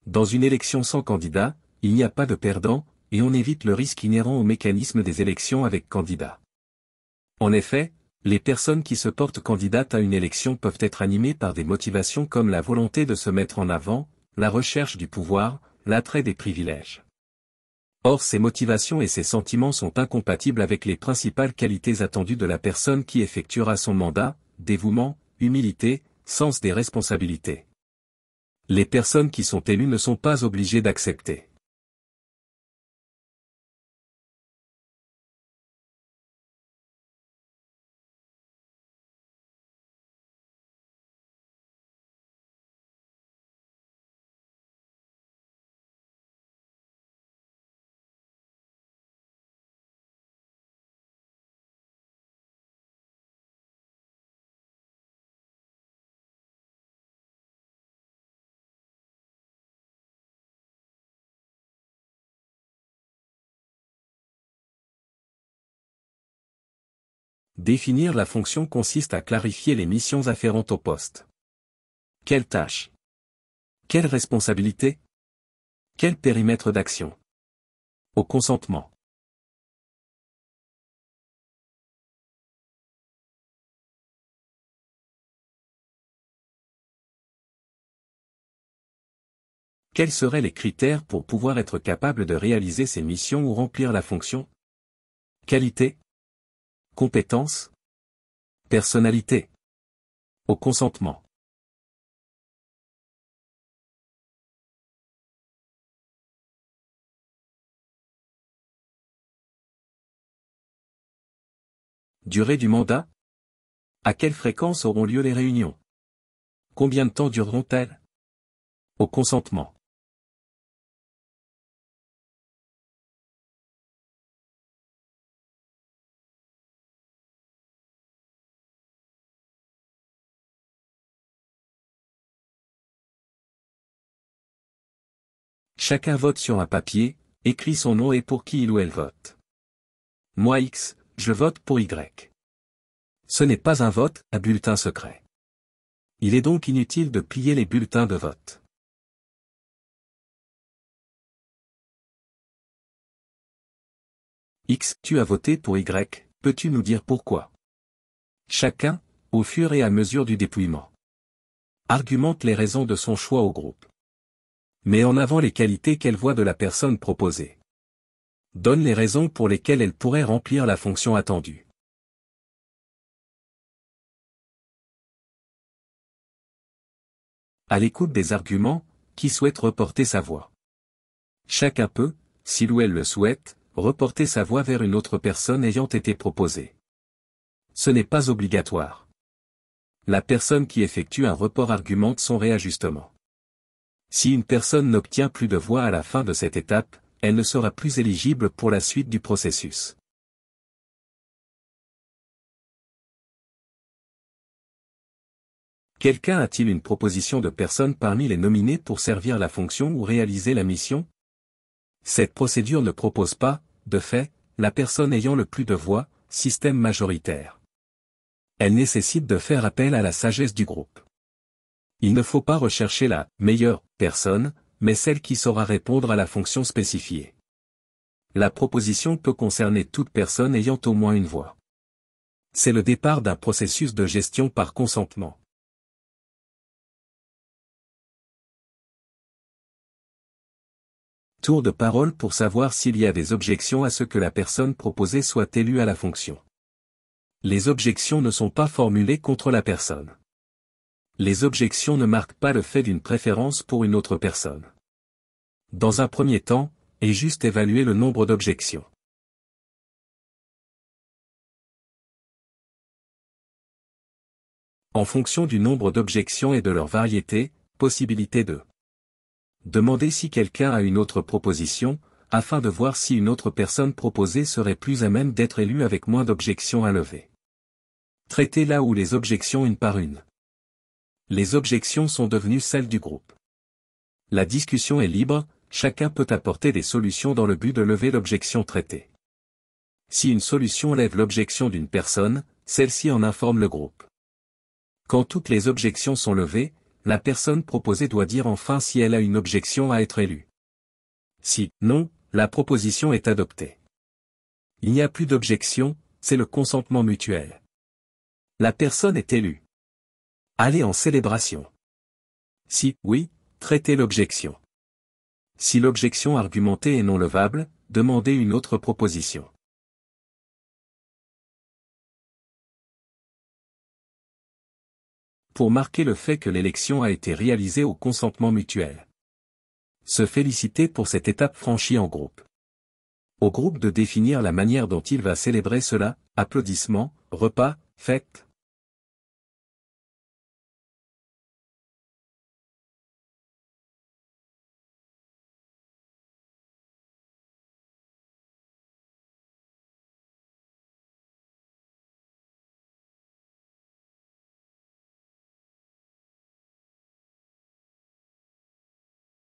Dans une élection sans candidat, il n'y a pas de perdant, et on évite le risque inhérent au mécanisme des élections avec candidat. En effet, les personnes qui se portent candidates à une élection peuvent être animées par des motivations comme la volonté de se mettre en avant, la recherche du pouvoir, l'attrait des privilèges. Or ces motivations et ces sentiments sont incompatibles avec les principales qualités attendues de la personne qui effectuera son mandat, dévouement, humilité, sens des responsabilités. Les personnes qui sont élues ne sont pas obligées d'accepter. Définir la fonction consiste à clarifier les missions afférentes au poste. Quelles tâches? Quelles responsabilités? Quel périmètre d'action? Au consentement. Quels seraient les critères pour pouvoir être capable de réaliser ces missions ou remplir la fonction? Qualité? Compétence? Personnalité? Au consentement. Durée du mandat? À quelle fréquence auront lieu les réunions? Combien de temps dureront-elles? Au consentement. Chacun vote sur un papier, écrit son nom et pour qui il ou elle vote. Moi X, je vote pour Y. Ce n'est pas un vote, un bulletin secret. Il est donc inutile de plier les bulletins de vote. X, tu as voté pour Y, peux-tu nous dire pourquoi? Chacun, au fur et à mesure du dépouillement, argumente les raisons de son choix au groupe. Met en avant les qualités qu'elle voit de la personne proposée. Donne les raisons pour lesquelles elle pourrait remplir la fonction attendue. À l'écoute des arguments, qui souhaite reporter sa voix? Chacun peut, s'il ou elle le souhaite, reporter sa voix vers une autre personne ayant été proposée. Ce n'est pas obligatoire. La personne qui effectue un report argumente son réajustement. Si une personne n'obtient plus de voix à la fin de cette étape, elle ne sera plus éligible pour la suite du processus. Quelqu'un a-t-il une proposition de personne parmi les nominés pour servir la fonction ou réaliser la mission? Cette procédure ne propose pas, de fait, la personne ayant le plus de voix, système majoritaire. Elle nécessite de faire appel à la sagesse du groupe. Il ne faut pas rechercher la meilleure personne, mais celle qui saura répondre à la fonction spécifiée. La proposition peut concerner toute personne ayant au moins une voix. C'est le départ d'un processus de gestion par consentement. Tour de parole pour savoir s'il y a des objections à ce que la personne proposée soit élue à la fonction. Les objections ne sont pas formulées contre la personne. Les objections ne marquent pas le fait d'une préférence pour une autre personne. Dans un premier temps, est juste évaluer le nombre d'objections. En fonction du nombre d'objections et de leur variété, possibilité de demander si quelqu'un a une autre proposition, afin de voir si une autre personne proposée serait plus à même d'être élue avec moins d'objections à lever. Traiter là où les objections une par une. Les objections sont devenues celles du groupe. La discussion est libre, chacun peut apporter des solutions dans le but de lever l'objection traitée. Si une solution lève l'objection d'une personne, celle-ci en informe le groupe. Quand toutes les objections sont levées, la personne proposée doit dire enfin si elle a une objection à être élue. Si non, la proposition est adoptée. Il n'y a plus d'objection, c'est le consentement mutuel. La personne est élue. Allez en célébration. Si oui, traitez l'objection. Si l'objection argumentée est non levable, demandez une autre proposition. Pour marquer le fait que l'élection a été réalisée au consentement mutuel. Se féliciter pour cette étape franchie en groupe. Au groupe de définir la manière dont il va célébrer cela, applaudissements, repas, fêtes.